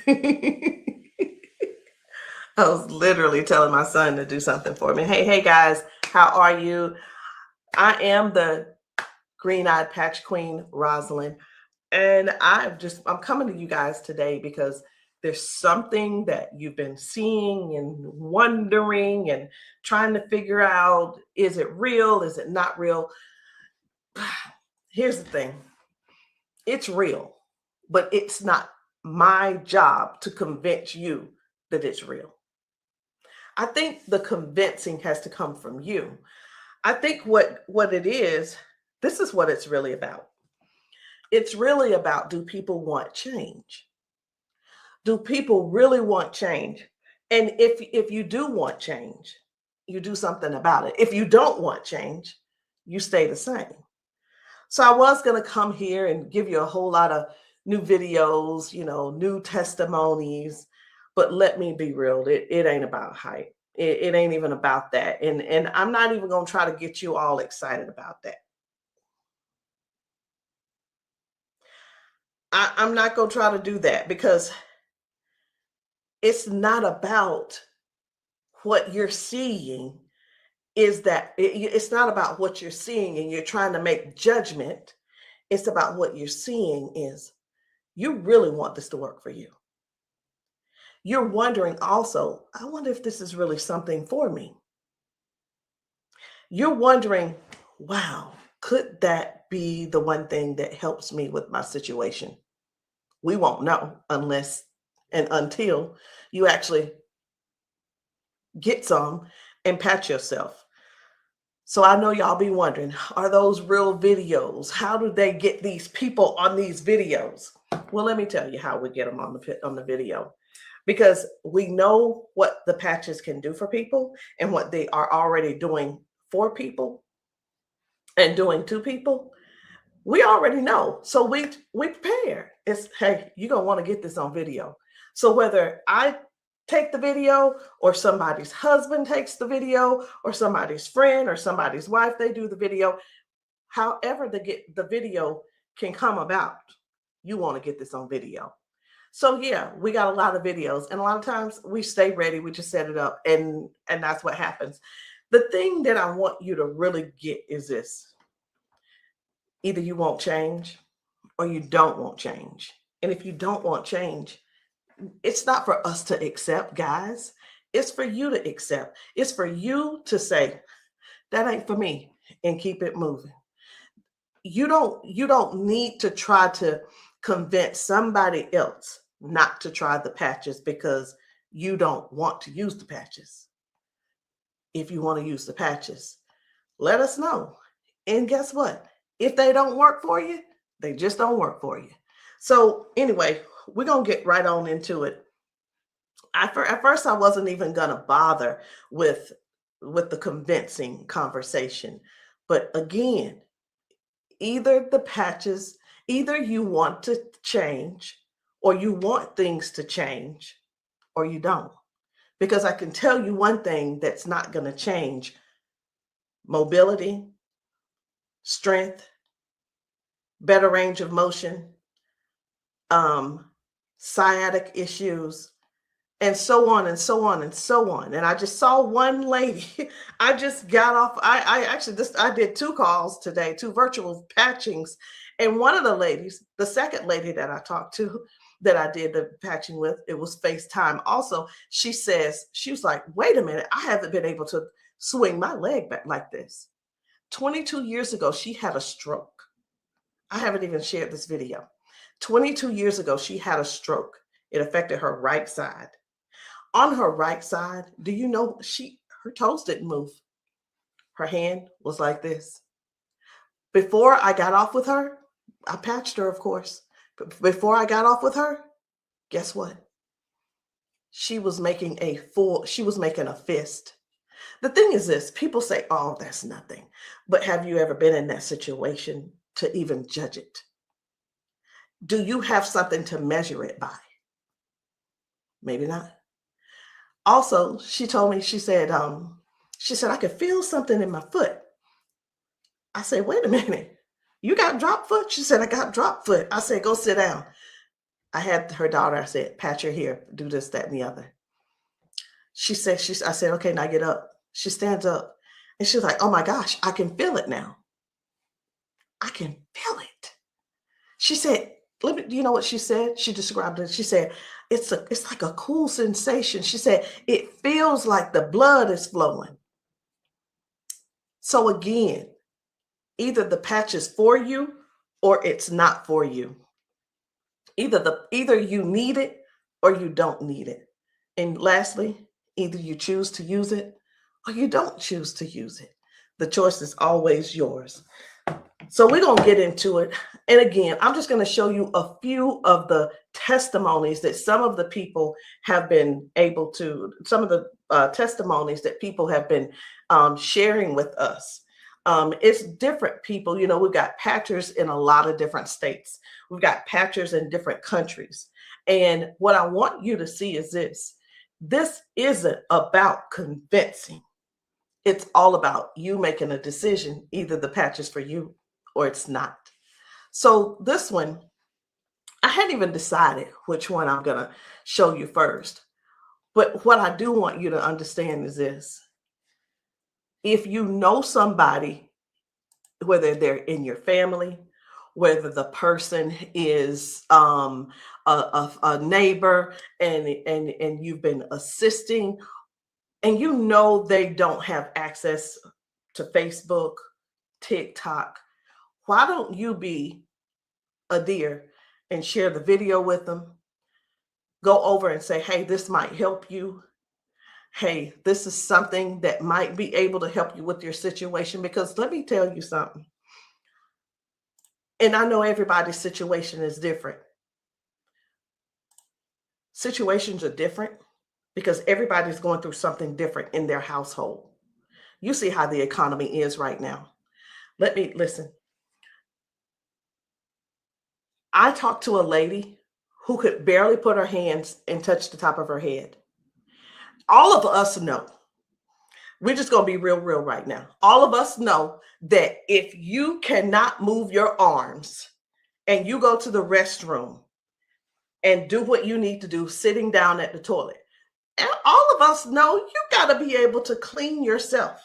I was literally telling my son to do something for me. Hey guys, how are you? I am the green-eyed patch queen, Rosalind, and I'm coming to you guys today because there's something that you've been seeing and wondering and trying to figure out, is it real? Is it not real? Here's the thing. It's real, but it's not my job to convince you that it's real. I think the convincing has to come from you. I think what it is, this is what it's really about. It's really about, do people want change? Do people really want change? And if you do want change, you do something about it. If you don't want change, you stay the same. So I was going to come here and give you a whole lot of new videos, new testimonies, but let me be real, it ain't about hype. It ain't even about that. And I'm not even going to try to get you all excited about that. I'm not going to try to do that because it's not about what you're seeing. It's not about what you're seeing and you're trying to make judgment. It's about what you're seeing is you really want this to work for you. You're wondering also, I wonder if this is really something for me. You're wondering, wow, could that be the one thing that helps me with my situation? We won't know unless and until you actually get some and patch yourself. So I know y'all be wondering, are those real videos? How do they get these people on these videos? Well, let me tell you how we get them on the video. Because we know what the patches can do for people and what they are already doing for people and doing to people. We already know. So we prepare. It's, hey, you're going to want to get this on video. So whether I take the video or somebody's husband takes the video or somebody's friend or somebody's wife, they do the video, however the video can come about, you want to get this on video. So yeah, we got a lot of videos, and a lot of times we stay ready. We just set it up, and that's what happens. The thing that I want you to really get is this: either you won't change, or you don't want change. And if you don't want change, it's not for us to accept, guys. It's for you to accept. It's for you to say, that ain't for me, and keep it moving. You don't need to try to convince somebody else not to try the patches because you don't want to use the patches. If you want to use the patches, let us know. And guess what? If they don't work for you, they just don't work for you. So anyway, we're going to get right on into it. At first, I wasn't even going to bother with the convincing conversation. But again, either the patches, either you want to change or you want things to change or you don't. Because I can tell you one thing that's not going to change: mobility, strength, better range of motion, sciatic issues, and so on and so on and so on. And I just saw one lady. I just got off. I did 2 calls today, 2 virtual patchings. And one of the ladies, the second lady that I talked to, that I did the patching with, it was FaceTime also. She was like, wait a minute, I haven't been able to swing my leg back like this. 22 years ago, she had a stroke. I haven't even shared this video. 22 years ago, she had a stroke. It affected her right side. On her right side, do you know her toes didn't move? Her hand was like this. Before I got off with her, I patched her, of course. But before I got off with her, guess what? She was making a fist. The thing is this: people say, oh, that's nothing. But have you ever been in that situation to even judge it? Do you have something to measure it by? Maybe not. Also, she told me, she said, I could feel something in my foot. I said, wait a minute, you got drop foot? She said, I got drop foot. I said, go sit down. I had her daughter, I said, pat your hair, do this, that, and the other. I said, okay, now get up. She stands up and she's like, oh my gosh, I can feel it now. I can feel it. She said, do you know what she said? She described it. She said, it's like a cool sensation. She said, it feels like the blood is flowing. So again, either the patch is for you or it's not for you. Either you need it or you don't need it. And lastly, either you choose to use it or you don't choose to use it. The choice is always yours. So we're going to get into it. And again, I'm just going to show you a few of the testimonies that some of the people have been able to, some of the testimonies that people have been sharing with us. It's different people. You know, we've got patchers in a lot of different states. We've got patchers in different countries. And what I want you to see is this. This isn't about convincing. It's all about you making a decision. Either the patch is for you or it's not. So this one, I hadn't even decided which one I'm going to show you first. But what I do want you to understand is this. If you know somebody, whether they're in your family, whether the person is a neighbor and you've been assisting, and you know they don't have access to Facebook, TikTok, why don't you be a dear and share the video with them? Go over and say, hey, this might help you. Hey, this is something that might be able to help you with your situation. Because let me tell you something. And I know everybody's situation is different. Situations are different because everybody's going through something different in their household. You see how the economy is right now. Listen. I talked to a lady who could barely put her hands and touch the top of her head. All of us know, we're just going to be real right now. All of us know that if you cannot move your arms and you go to the restroom and do what you need to do sitting down at the toilet, and all of us know you got to be able to clean yourself.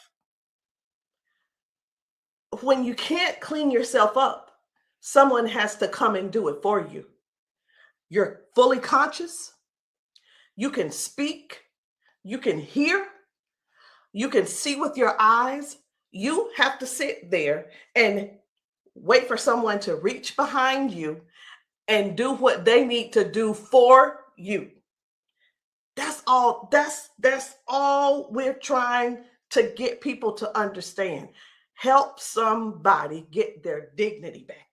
When you can't clean yourself up, someone has to come and do it for you. You're fully conscious. You can speak. You can hear. You can see with your eyes. You have to sit there and wait for someone to reach behind you and do what they need to do for you. That's all. That's all we're trying to get people to understand. Help somebody get their dignity back.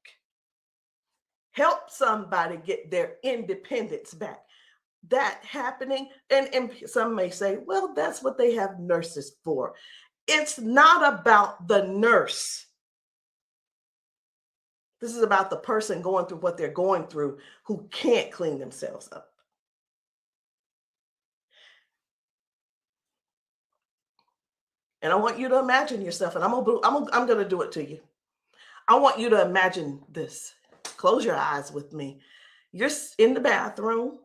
Help somebody get their independence back. That happening, and some may say, well, that's what they have nurses for. It's not about the nurse. This is about the person going through what they're going through who can't clean themselves up. And I want you to imagine yourself, and I'm going to do it to you. I want you to imagine this. Close your eyes with me. You're in the bathroom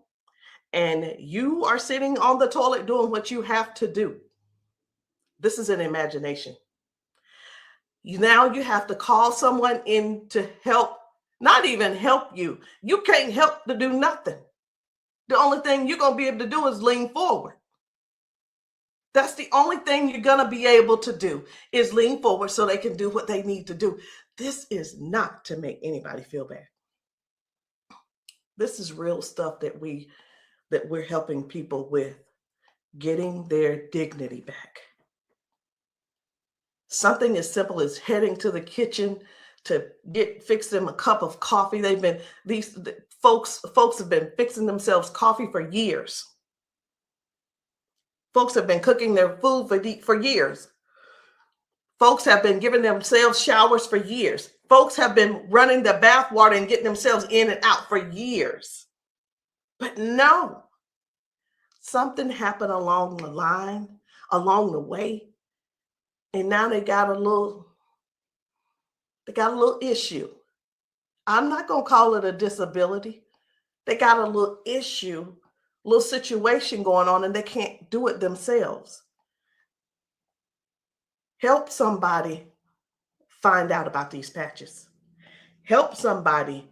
and you are sitting on the toilet doing what you have to do. This is an imagination. Now you have to call someone in to help, not even help you. You can't help to do nothing. The only thing you're going to be able to do is lean forward. That's the only thing you're going to be able to do is lean forward so they can do what they need to do. This is not to make anybody feel bad. This is real stuff that we're helping people with, getting their dignity back. Something as simple as heading to the kitchen to fix them a cup of coffee. These folks have been fixing themselves coffee for years. Folks have been cooking their food for years. Folks have been giving themselves showers for years. Folks have been running the bath water and getting themselves in and out for years. But no, something happened along the line, along the way, and now they got a little issue. I'm not going to call it a disability They got a little issue, little situation going on, and they can't do it themselves. Help somebody find out about these patches. Help somebody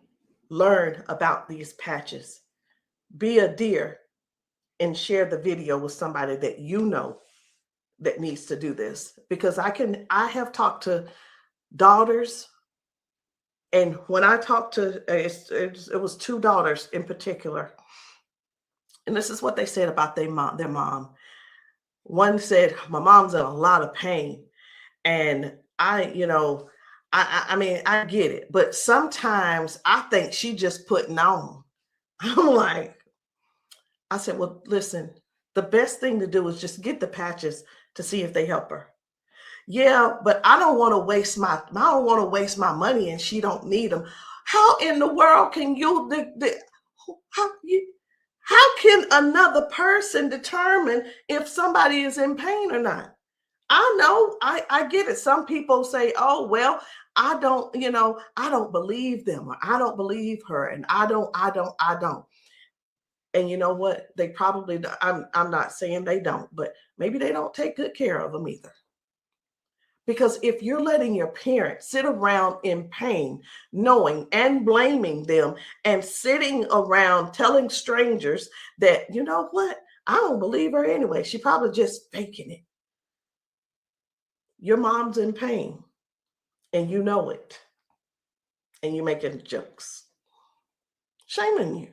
learn about these patches. Be a dear and share the video with somebody that you know that needs to do this. Because I have talked to daughters, and when I talked to, it was two daughters in particular, and this is what they said about their mom. One said, my mom's in a lot of pain. And I mean, I get it, but sometimes I think she just putting on. I'm like, I said, well, listen, the best thing to do is just get the patches to see if they help her. Yeah, but I don't want to waste my money and she don't need them. How in the world can how you how can another person determine if somebody is in pain or not? I know, I get it. Some people say, oh, well, I don't believe them, or I don't believe her, and I don't. And you know what? They probably, I'm not saying they don't, but maybe they don't take good care of them either. Because if you're letting your parents sit around in pain, knowing and blaming them, and sitting around telling strangers that, you know what, I don't believe her anyway, she probably just faking it. Your mom's in pain and you know it, and you're making jokes. Shame on you.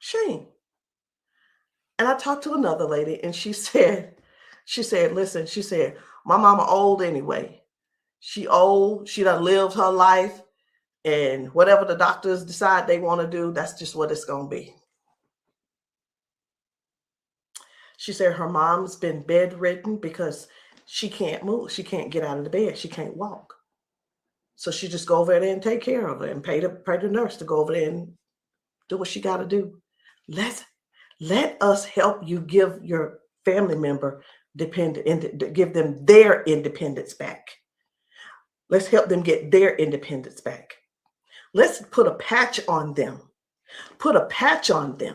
Shame. And I talked to another lady and listen, she said, my mama old anyway. She old, she done lived her life, and whatever the doctors decide they want to do, that's just what it's going to be. She said her mom's been bedridden because she can't move. She can't get out of the bed. She can't walk. So she just go over there and take care of her and pay the nurse to go over there and do what she got to do. Let us help you give your family member give them their independence back. Let's help them get their independence back. Let's put a patch on them. Put a patch on them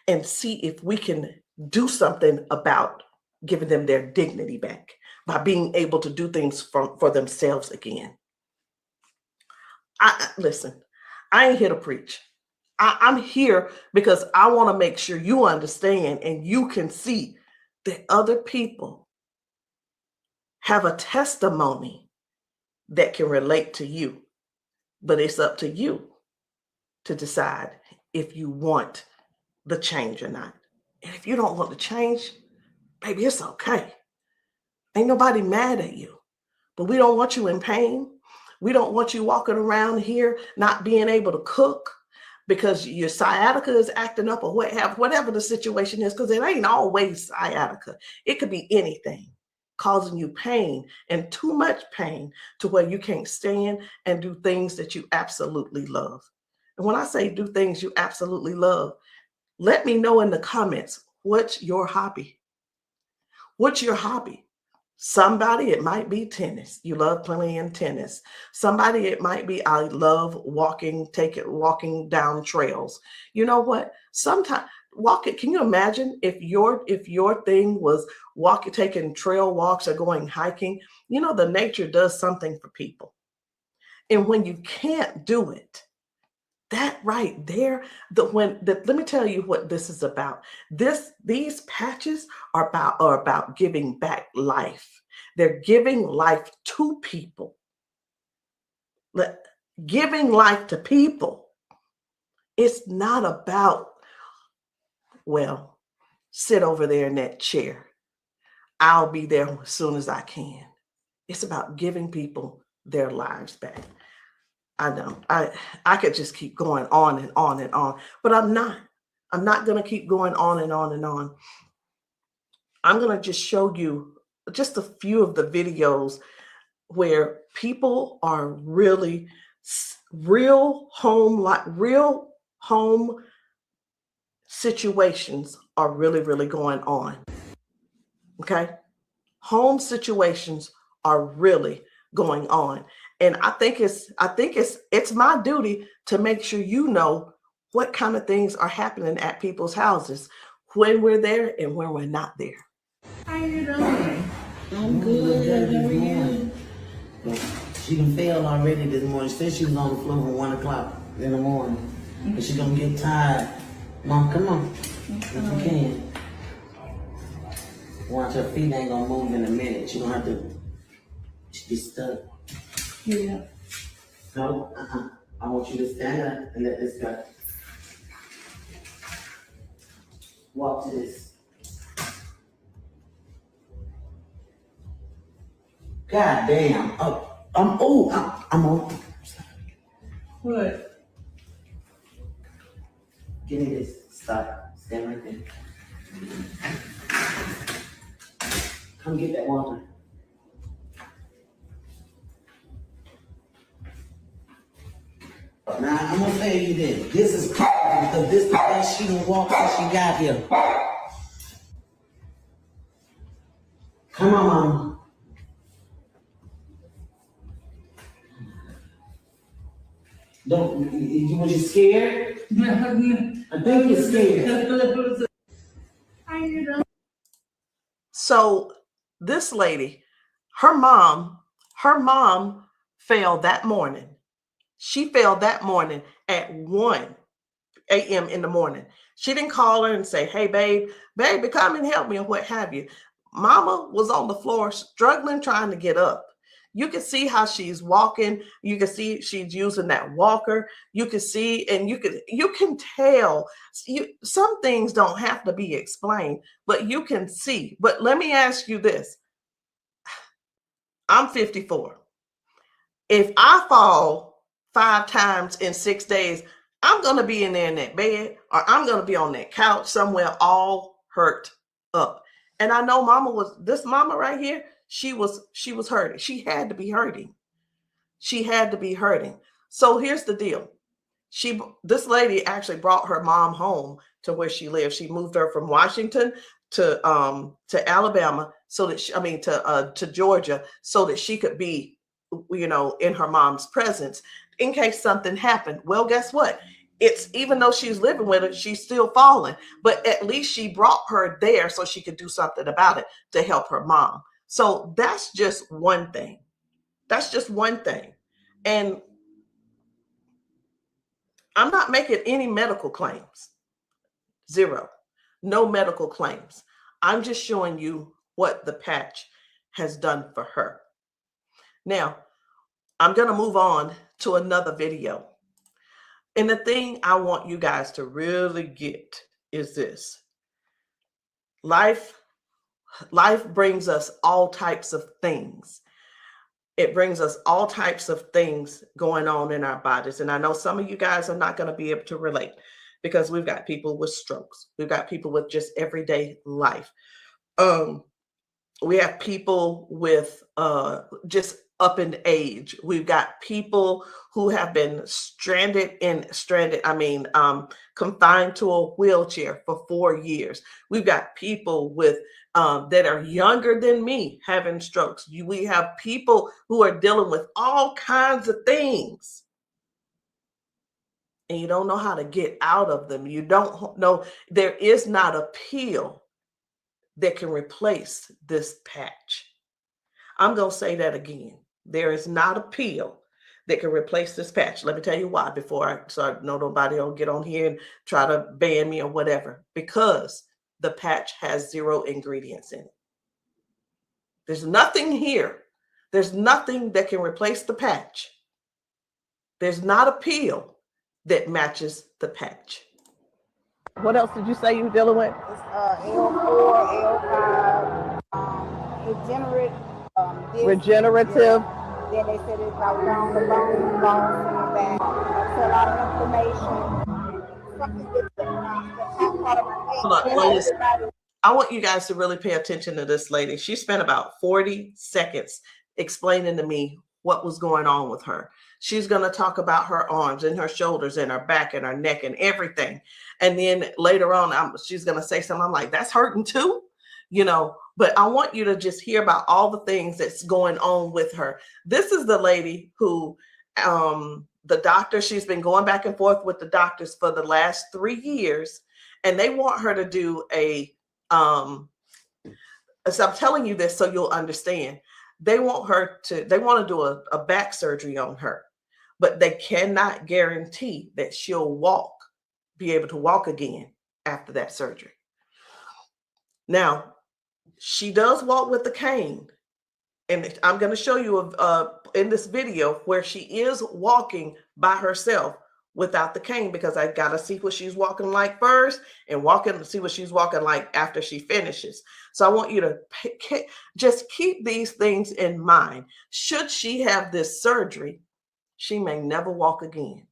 and see if we can do something about giving them their dignity back by being able to do things for themselves again. Listen, I ain't here to preach. I'm here because I want to make sure you understand and you can see that other people have a testimony that can relate to you. But it's up to you to decide if you want the change or not. And if you don't want the change, baby, it's okay. Ain't nobody mad at you. But we don't want you in pain. We don't want you walking around here not being able to cook because your sciatica is acting up, or whatever the situation is, because it ain't always sciatica. It could be anything causing you pain, and too much pain to where you can't stand and do things that you absolutely love. And when I say do things you absolutely love, let me know in the comments, what's your hobby? What's your hobby? Somebody, it might be tennis. You love playing tennis. Somebody, it might be, I love walking down trails. You know what? Sometimes walking, can you imagine if your thing was taking trail walks or going hiking? You know, the nature does something for people. And when you can't do it, that right there, let me tell you what this is about. These patches are about giving back life. They're giving life to people. Giving life to people. It's not about, well, sit over there in that chair. I'll be there as soon as I can. It's about giving people their lives back. I know I could just keep going on and on and on, but I'm not going to keep going on and on and on. I'm going to just show you just a few of the videos where people are really real home situations are really going on. Okay? Home situations are really going on. And I think it's my duty to make sure you know what kind of things are happening at people's houses when we're there and when we're not there. How you doing? I'm good. How are you? She done failed already this morning. She said she was on the floor from 1 o'clock in the morning. But she gonna get tired. Mom, come on. If you can. Watch, her feet ain't gonna move in a minute. She gonna have to be stuck. Yeah. No, I want you to stand up and let this go. Walk to this. God damn. I'm on. What? Give me this. Stop. Stand right there. Come get that water. Now, I'm gonna tell you this. This is crap because this is the best she done walked since she got here. Come on, Mama. Was you scared? I think you're scared. How you doing? So this lady, her mom fell that morning. She fell that morning at 1 a.m. in the morning. She didn't call her and say, hey, baby, come and help me, or what have you. Mama was on the floor struggling, trying to get up. You can see how she's walking. You can see she's using that walker. You can see, and you can tell. Some things don't have to be explained, but you can see. But let me ask you this. I'm 54. If I fall 5 times in 6 days, I'm going to be in there in that bed, or I'm going to be on that couch somewhere all hurt up. And I know this mama right here, she was hurting. She had to be hurting. She had to be hurting. So here's the deal. This lady actually brought her mom home to where she lives. She moved her from Washington to Alabama to Georgia, so that she could be, in her mom's presence in case something happened. Well, guess what? It's, even though she's living with her, she's still falling, but at least she brought her there so she could do something about it to help her mom. So that's just one thing. That's just one thing. And I'm not making any medical claims. Zero. No medical claims. I'm just showing you what the patch has done for her. Now, I'm going to move on to another video. And the thing I want you guys to really get is this. Life brings us all types of things. It brings us all types of things going on in our bodies. And I know some of you guys are not going to be able to relate, because we've got people with strokes. We've got people with just everyday life. We have people with just up in age. We've got people who have been confined to a wheelchair for 4 years. We've got people with that are younger than me having strokes. We have people who are dealing with all kinds of things, and you don't know how to get out of them. You don't know. There is not a pill that can replace this patch. I'm going to say that again. There is not a pill that can replace this patch. Let me tell you why, so I know nobody will get on here and try to ban me or whatever. Because the patch has 0 ingredients in it. There's nothing here. There's nothing that can replace the patch. There's not a pill that matches the patch. What else did you say you were dealing with? It's L4, L5, regenerative. Yeah. Then they said it's about down the bone, loss in the back. That's a lot of inflammation. Something that's part of my head. I want you guys to really pay attention to this lady. She spent about 40 seconds explaining to me what was going on with her. She's going to talk about her arms and her shoulders and her back and her neck and everything. And then later on, she's going to say something. I'm like, that's hurting too, but I want you to just hear about all the things that's going on with her. This is the lady who the doctor, she's been going back and forth with the doctors for the last 3 years, and they want her to do a so I'm telling you this so you'll understand. They want to do a back surgery on her, but they cannot guarantee that she'll be able to walk again after that surgery. Now, she does walk with the cane, and I'm going to show you in this video where she is walking by herself without the cane, because I got to see what she's walking like first and see what she's walking like after she finishes. So I want you to just keep these things in mind. Should she have this surgery, she may never walk again.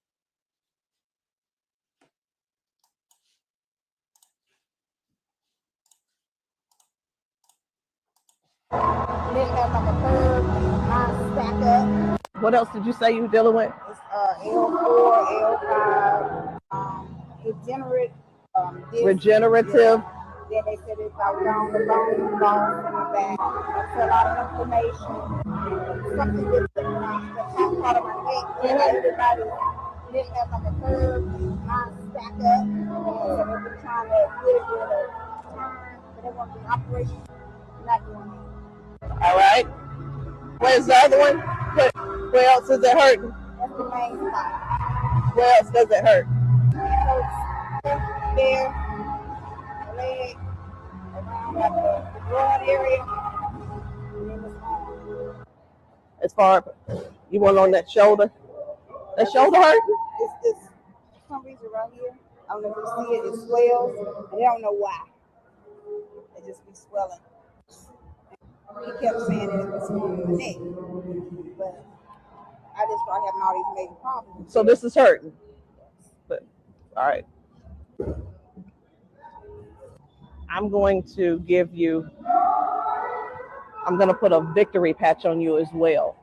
What else did you say you were dealing with? It's L4, L5, regenerative. Yeah. Then they said it's out down the bone back. That's a lot of inflammation. Something with the top part of my neck. Everybody living up on the curve, mine stack up. So they've been trying to get it with a turn, but they want the operation. Not doing it. All right. Where's the other one? Where else is it hurting? That's the main spot. Where else does it hurt? It hurts there, leg, around like the broad area, and then it's on. As far you want on that shoulder? That shoulder hurt? It's this, for some reason right here. I don't know if you see it, it swells, and they don't know why. It just be swelling. He kept saying that it was on the neck, but I just started having all these major problems. So this is hurting. But, all right. I'm going to put a victory patch on you as well.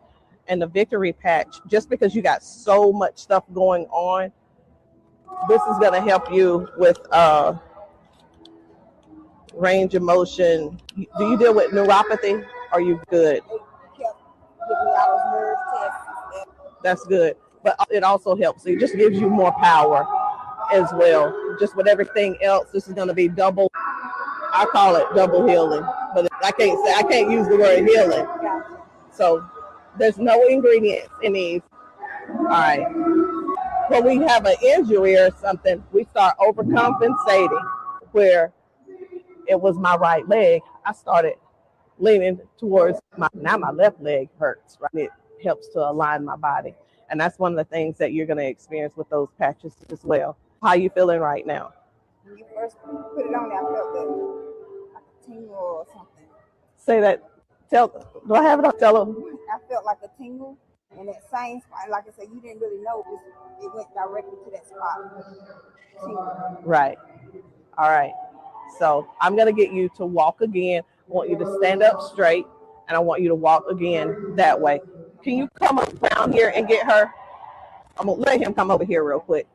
And the victory patch, just because you got so much stuff going on, this is going to help you with range of motion. Do you deal with neuropathy? Are you good? They kept giving me all those nerve tests. That's good. But it also helps. It just gives you more power as well. Just with everything else, this is going to be double. I call it double healing, but I can't use the word healing. So there's no ingredients in these. All right. When we have an injury or something, we start overcompensating. Where it was my right leg, I started leaning towards now my left leg hurts, right? It helps to align my body. And that's one of the things that you're going to experience with those patches as well. How are you feeling right now? When you first put it on, I felt like a tingle or something. Say that. Do I have it up? Tell them. I felt like a tingle, and that same spot, like I said, you didn't really know it went directly to that spot. Tingle. Right. All right. So I'm going to get you to walk again. I want you to stand up straight, and I want you to walk again that way. Can you come up down here and get her? I'm going to let him come over here real quick.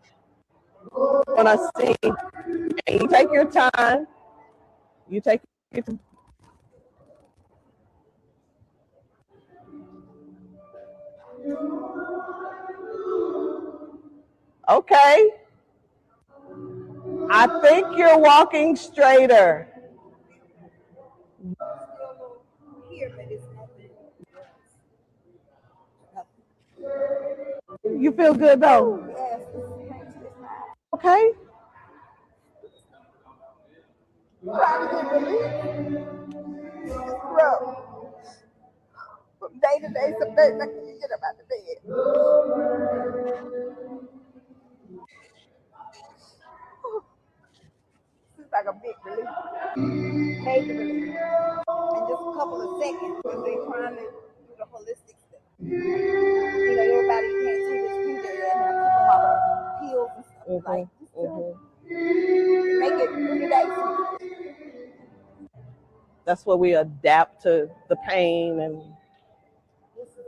When I sing, and you take your time. You take your time. Okay. I think you're walking straighter. You feel good though? Okay. From day to day, some days I can't get up out of bed. It's like a big relief, major relief, in just a couple of seconds because they're trying to do the holistic stuff. You know, everybody can't see this picture yet, and I keep them all the pills and stuff like make it 3 days. That's where we adapt to the pain, and this is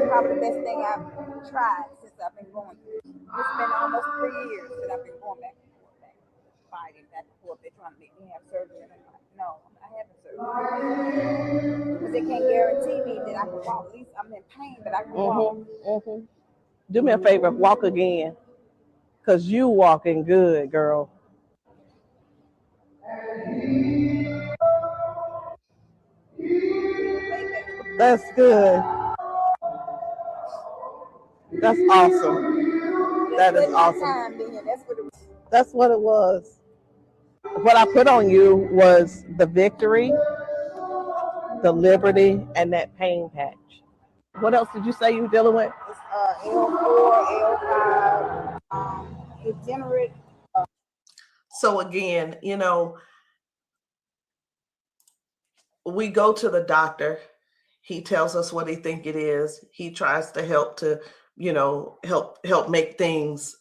probably the best thing I've tried since I've been going through. It's been almost 3 years that I've been going back and forth, fighting back and forth. They're trying to make me have surgery, and I'm like, no, I haven't surgery because they can't guarantee me that I can walk. At least I'm in pain, but I can walk. Do me a favor, walk again, because you walking good, girl. That's good. That's awesome. That is awesome. That's what it was. What I put on you was the victory, the liberty, and that pain patch. What else did you say you were dealing with? It's L4, L5, degenerate. So again, we go to the doctor. He tells us what he think it is. He tries to help to, help make things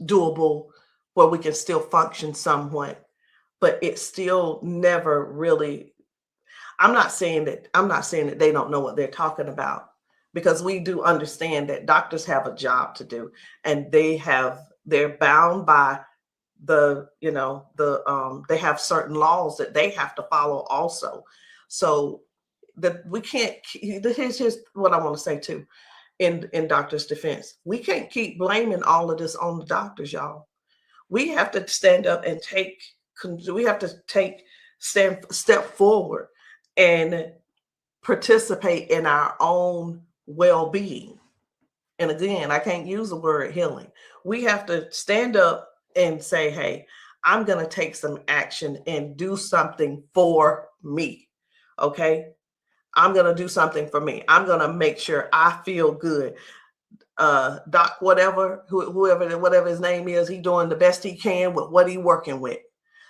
doable where we can still function somewhat, but it's still never really. I'm not saying that they don't know what they're talking about, because we do understand that doctors have a job to do, and they're bound by they have certain laws that they have to follow also. So that we can't. Here's what I want to say too, in doctors' defense. We can't keep blaming all of this on the doctors, y'all. We have to stand up and step forward and participate in our own well-being. And again, I can't use the word healing. We have to stand up and say, hey, I'm going to take some action and do something for me. Okay. I'm going to do something for me. I'm going to make sure I feel good. Doc, whatever his name is, he doing the best he can with what he working with.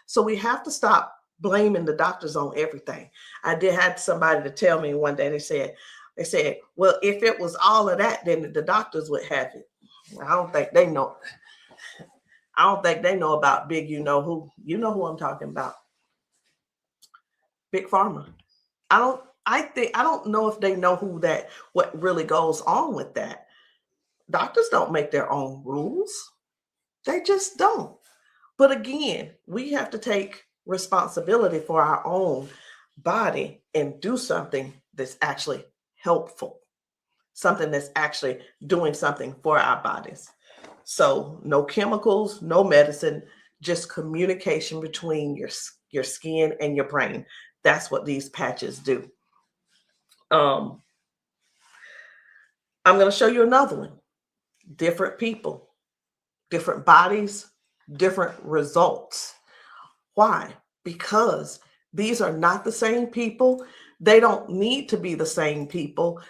So we have to stop blaming the doctors on everything. I had somebody to tell me one day, they said, well, if it was all of that, then the doctors would have it. I don't think they know about big, you know who I'm talking about. Big Pharma. I don't know if they know what really goes on with that. Doctors don't make their own rules. They just don't. But again, we have to take responsibility for our own body and do something that's actually helpful, something that's actually doing something for our bodies. So no chemicals, no medicine, just communication between your skin and your brain. That's what these patches do. I'm going to show you another one. Different people, different bodies, different results. Why? Because these are not the same people. They don't need to be the same people.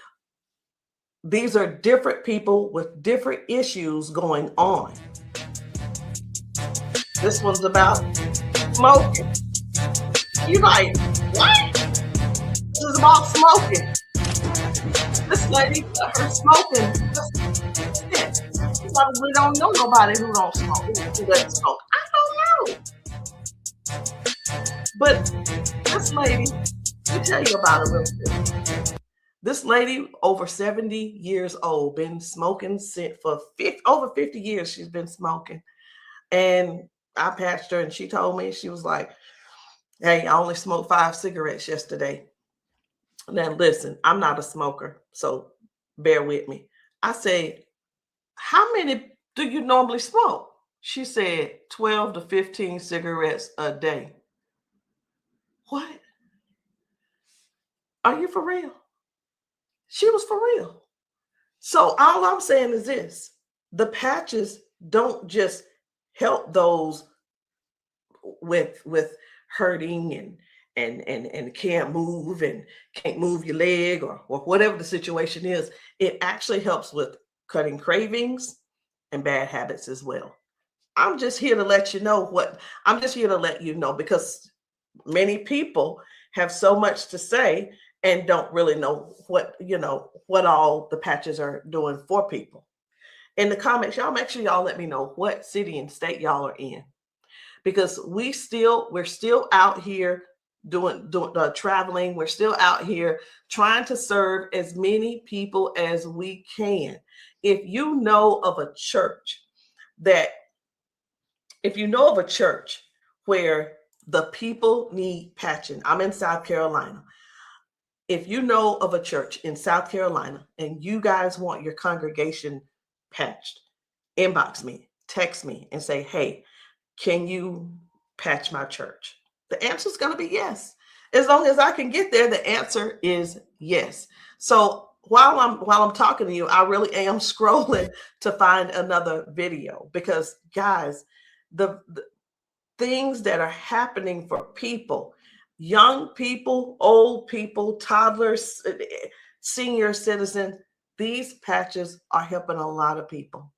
These are different people with different issues going on. This one's about smoking. You're like, what? This is about smoking. This lady, her smoking. You probably don't know nobody who don't smoke, who doesn't smoke. I don't know. But this lady, let me tell you about her real quick. This lady, over 70 years old, been smoking for over 50 years. She's been smoking. And I patched her, and she told me, she was like, hey, I only smoked 5 cigarettes yesterday. Now, listen, I'm not a smoker, so bear with me. I said, how many do you normally smoke? She said 12 to 15 cigarettes a day. What? Are you for real? She was for real. So all I'm saying is this: the patches don't just help those with hurting and can't move and can't move your leg or whatever the situation is. It actually helps with cutting cravings and bad habits as well. I'm just here to let you know because many people have so much to say and don't really know what all the patches are doing for people. In the comments, y'all make sure y'all let me know what city and state y'all are in, because we're still out here doing traveling. We're still out here trying to serve as many people as we can. If you know of a church where the people need patching, I'm in South Carolina. if you know of a church in South Carolina and you guys want your congregation patched, inbox me, text me, and say, hey, can you patch my church? The answer is going to be yes. As long as I can get there, the answer is yes. So while I'm talking to you, I really am scrolling to find another video, because guys, the things that are happening for people, young people, old people, toddlers, senior citizens, these patches are helping a lot of people.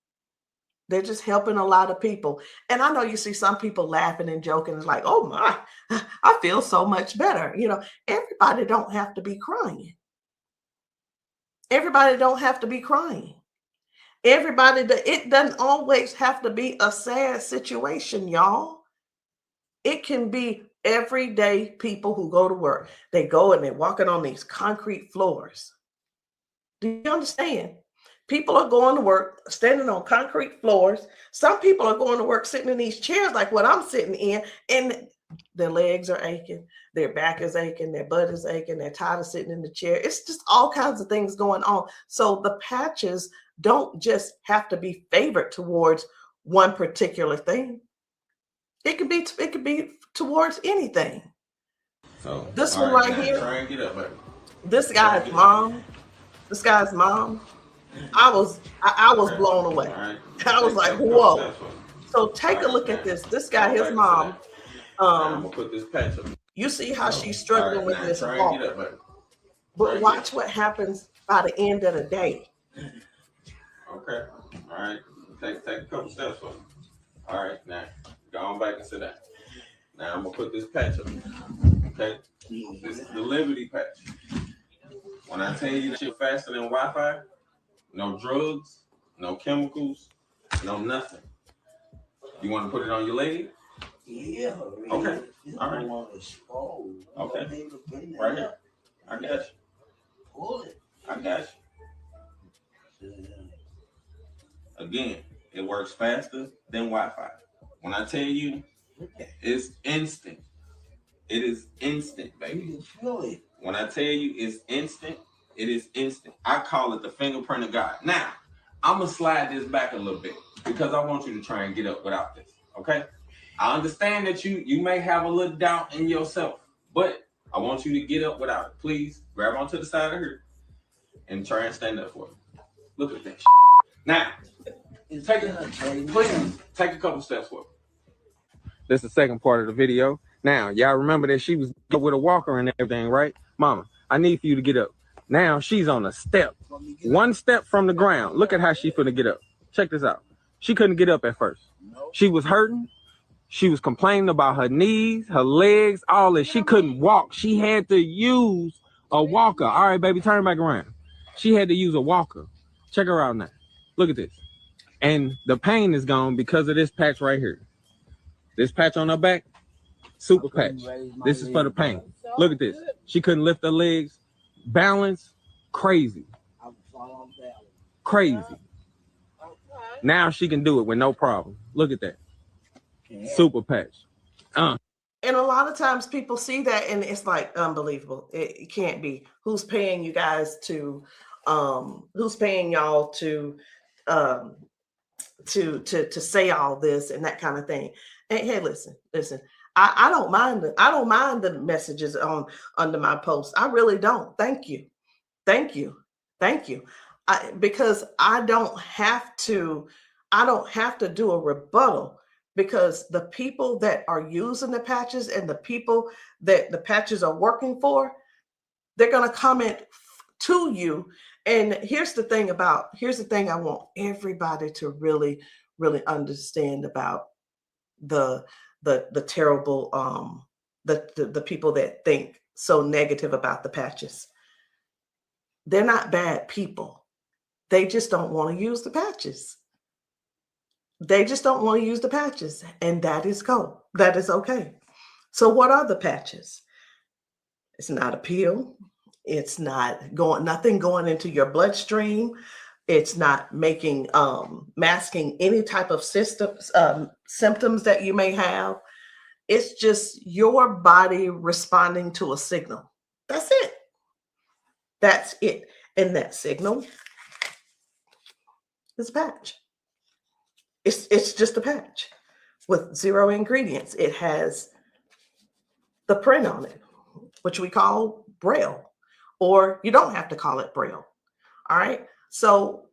They're just helping a lot of people. And I know you see some people laughing and joking. It's like, oh my, I feel so much better. You know, everybody don't have to be crying. Everybody don't have to be crying. It doesn't always have to be a sad situation, y'all. It can be everyday people who go to work. They go and they're walking on these concrete floors. Do you understand? People are going to work standing on concrete floors. Some people are going to work sitting in these chairs like what I'm sitting in, and their legs are aching, their back is aching, their butt is aching, they're tired of sitting in the chair. It's just all kinds of things going on. So the patches don't just have to be favored towards one particular thing. It could be towards anything. So this one right here, try and get up, baby. This guy's mom, I was blown away. Right. I was like, whoa. So take a look at this. This guy, his mom, I'm gonna put this patch up. you see how she's struggling with this try walk. and get up, baby. But watch what happens by the end of the day. Okay. All right. Take a couple steps for me. All right. Now go on back and sit down. Now I'm gonna put this patch up. Okay. This is the Liberty patch. When I tell you that you're faster than Wi-Fi, no drugs, no chemicals, no nothing. You want to put it on your leg? Yeah. Okay. All right. Okay. Right here. I got you. Pull it. I got you. Again, it works faster than Wi-Fi. When I tell you, it's instant. It is instant, baby. You can feel it. When I tell you it's instant, it is instant. I call it the fingerprint of God. Now, I'm going to slide this back a little bit because I want you to try and get up without this, okay? I understand that you may have a little doubt in yourself, but I want you to get up without it. Please grab onto the side of her and try and stand up for me. Look at that shit. Now, please take a couple steps forward. This is the second part of the video. Now, y'all remember that she was with a walker and everything, right? Mama, I need for you to get up. Now she's on a step. One step from the ground. Look at how she's finna get up. Check this out. She couldn't get up at first. She was hurting. She was complaining about her knees, her legs, all that. She couldn't walk. She had to use a walker. All right, baby, turn back around. She had to use a walker. Check her out now. Look at this. And the pain is gone because of this patch right here. This patch on her back, super patch. This is for the pain. Look at this. She couldn't lift her legs. Balance, crazy. Crazy. Now she can do it with no problem. Look at that. Super patch. And a lot of times people see that and it's like unbelievable. It can't be. Who's paying you guys to who's paying y'all to say all this and that kind of thing. And hey, listen. I don't mind the messages under my post. I really don't. Thank you. Because I don't have to do a rebuttal, because the people that are using the patches and the people that the patches are working for, they're going to comment to you. And here's the thing I want everybody to really, really understand about the terrible, the people that think so negative about the patches. They're not bad people. They just don't want to use the patches. And that is cool. That is okay. So what are the patches? It's not a pill. It's not nothing going into your bloodstream. It's not masking any type of symptoms that you may have. It's just your body responding to a signal. That's it. That's it. And that signal is a patch. It's just a patch with 0 ingredients. It has the print on it, which we call Braille, or you don't have to call it Braille. All right. So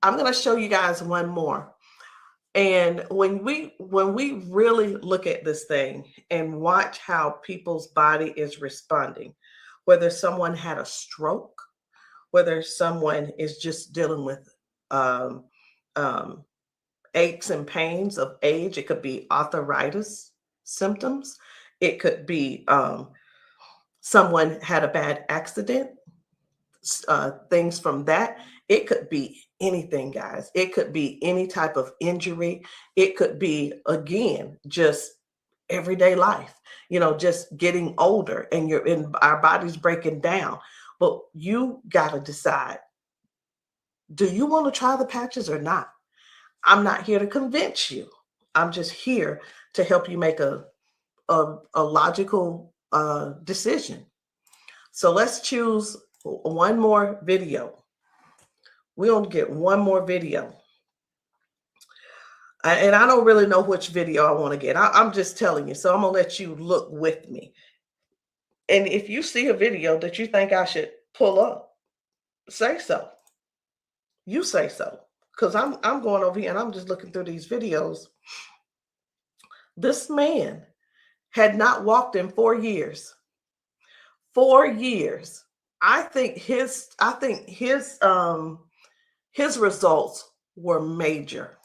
I'm going to show you guys one more. And when we really look at this thing and watch how people's body is responding, whether someone had a stroke, whether someone is just dealing with aches and pains of age, it could be arthritis symptoms, it could be someone had a bad accident, things from that. It could be anything, guys. It could be any type of injury. It could be, again, just everyday life, just getting older and our body's breaking down. But you got to decide, do you want to try the patches or not? I'm not here to convince you. I'm just here to help you make a logical decision. So let's choose one more video. We're going to get one more video. And I don't really know which video I want to get. I'm just telling you. So I'm going to let you look with me. And if you see a video that you think I should pull up, say so. You say so. Because I'm going over here and I'm just looking through these videos. This man had not walked in 4 years. 4 years. I think his results were major.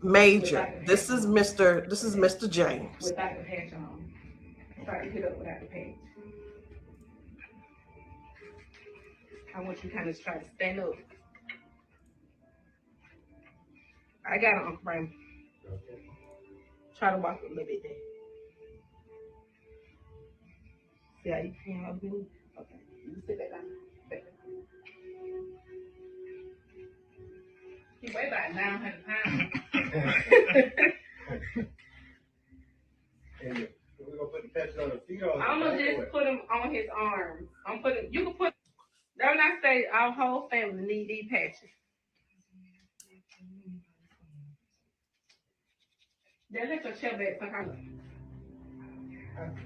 Major. This is Mr. James. Without the patch on. Try to get up without the patch. I want you to kind of try to stand up. I got an Uncle Brian. Try to walk a little bit there. See how you can up here? Okay. You sit back down. Back down. He weigh about 900 pounds. And we're gonna put the patches on the feet or I'm gonna just put them on his arms. You can put, that when I say our whole family need these patches. Then let your chair back somehow.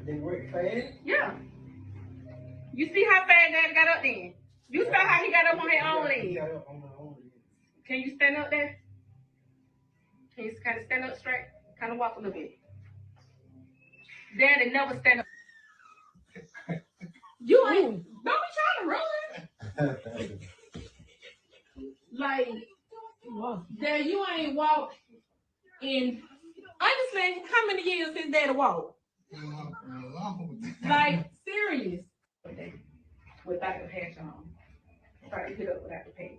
They work fast? Yeah. You see how fast Dad got up then? You saw how he got up on his own leg. Can you stand up there? Can you kind of stand up straight? Kind of walk a little bit. Daddy never stand up. You ain't, don't be trying to run. Like, Dad, you ain't walked in, honestly, how many years since Daddy walked? Like, serious. Without the patch on. Try to get up without the patch.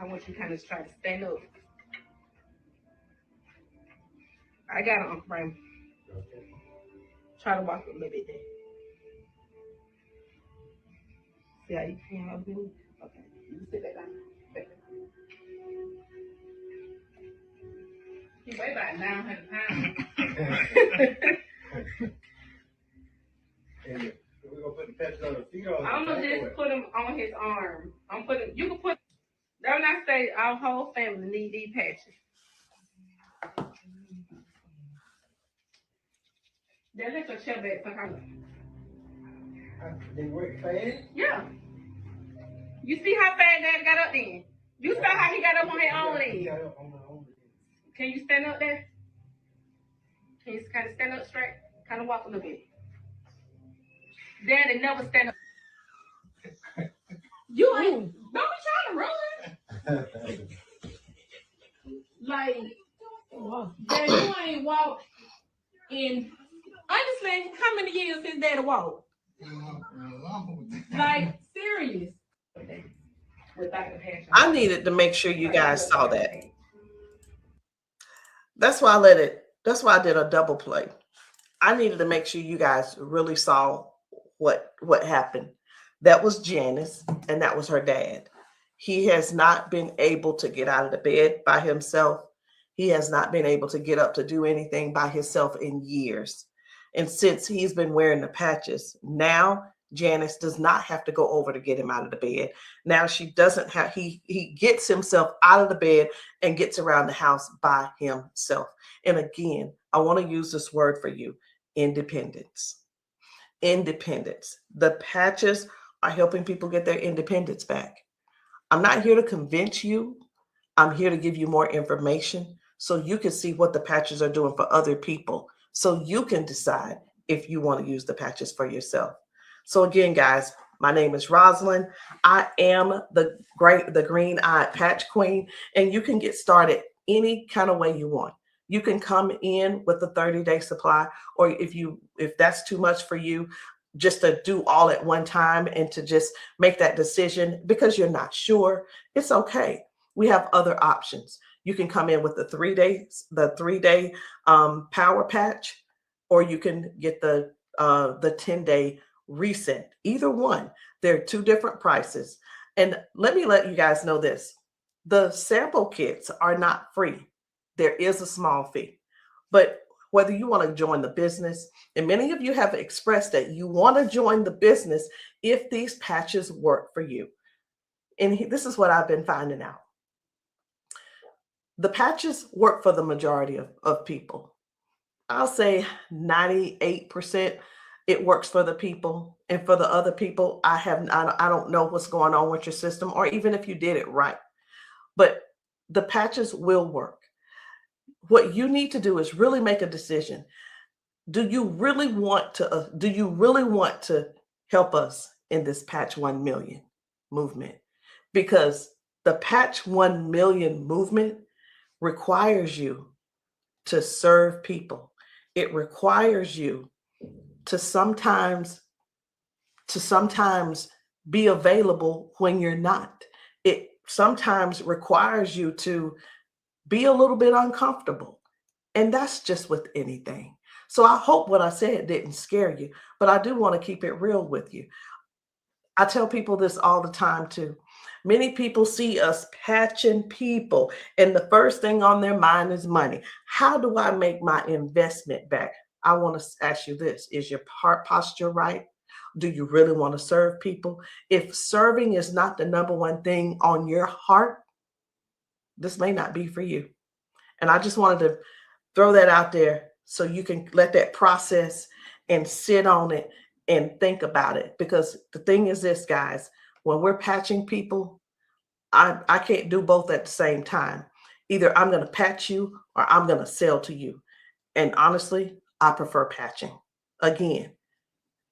I want you to kind of try to stand up. I got an Uncle Brian. Try to walk a little bit there. See how you can up here? Okay. You sit back down. Back down. He weigh about 900 pounds. And we're gonna put the patches on the feet or I'm gonna just put them on his arm. You can put, that when I say our whole family need these patches. Then let your chair back somehow. They work fast? Yeah. You see how fast Dad got up then? You saw how he got up on his own leg. Can you stand up there? Can you kind of stand up straight? Kind of walk a little bit. Daddy never stand up. You ain't, don't be trying to run. Like, Dad, you ain't walked in, honestly, how many years since Daddy walked? Like, serious. Without the patch on. I needed to make sure you guys saw that. That's why I did a double play. I needed to make sure you guys really saw what happened. That was Janice, and that was her dad. He has not been able to get out of the bed by himself. He has not been able to get up to do anything by himself in years. And since he's been wearing the patches, now Janice does not have to go over to get him out of the bed. Now she doesn't have, he gets himself out of the bed and gets around the house by himself. And again, I want to use this word for you, independence. Independence. The patches are helping people get their independence back. I'm not here to convince you. I'm here to give you more information so you can see what the patches are doing for other people, so you can decide if you want to use the patches for yourself. So again, guys, my name is Rosalind. I am the green-eyed patch queen, and you can get started any kind of way you want. You can come in with a 30-day supply, or if that's too much for you, just to do all at one time and to just make that decision because you're not sure, it's okay. We have other options. You can come in with the 3-day power patch, or you can get the 10-day reset. Either one. There are 2 different prices. And let me let you guys know this. The sample kits are not free. There is a small fee. But whether you want to join the business, and many of you have expressed that you want to join the business if these patches work for you. And this is what I've been finding out. The patches work for the majority of people. I'll say 98% it works for the people. And for the other people, I don't know what's going on with your system, or even if you did it right. But the patches will work. What you need to do is really make a decision. Do you really want to help us in this Patch 1 Million movement? Because the Patch 1 Million movement requires you to serve people. It requires you to sometimes be available when you're not. It sometimes requires you to be a little bit uncomfortable. And that's just with anything. So I hope what I said didn't scare you, but I do want to keep it real with you. I tell people this all the time too. Many people see us patching people, and the first thing on their mind is money. How do I make my investment back? I want to ask you this. Is your heart posture right? Do you really want to serve people? If serving is not the number one thing on your heart, this may not be for you. And I just wanted to throw that out there so you can let that process and sit on it and think about it. Because the thing is this, guys, when we're patching people, I can't do both at the same time. Either I'm going to patch you or I'm going to sell to you. And honestly, I prefer patching. Again,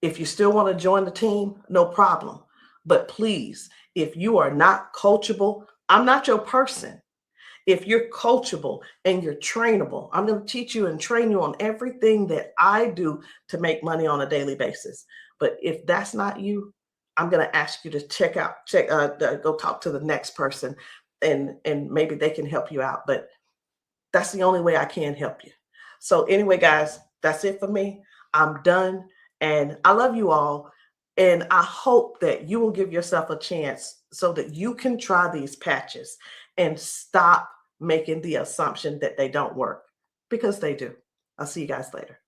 if you still want to join the team, no problem. But please, if you are not coachable, I'm not your person. If you're coachable and you're trainable, I'm going to teach you and train you on everything that I do to make money on a daily basis. But if that's not you, I'm going to ask you to go talk to the next person, and maybe they can help you out. But that's the only way I can help you. So anyway, guys, that's it for me. I'm done. And I love you all. And I hope that you will give yourself a chance so that you can try these patches and stop making the assumption that they don't work, because they do. I'll see you guys later.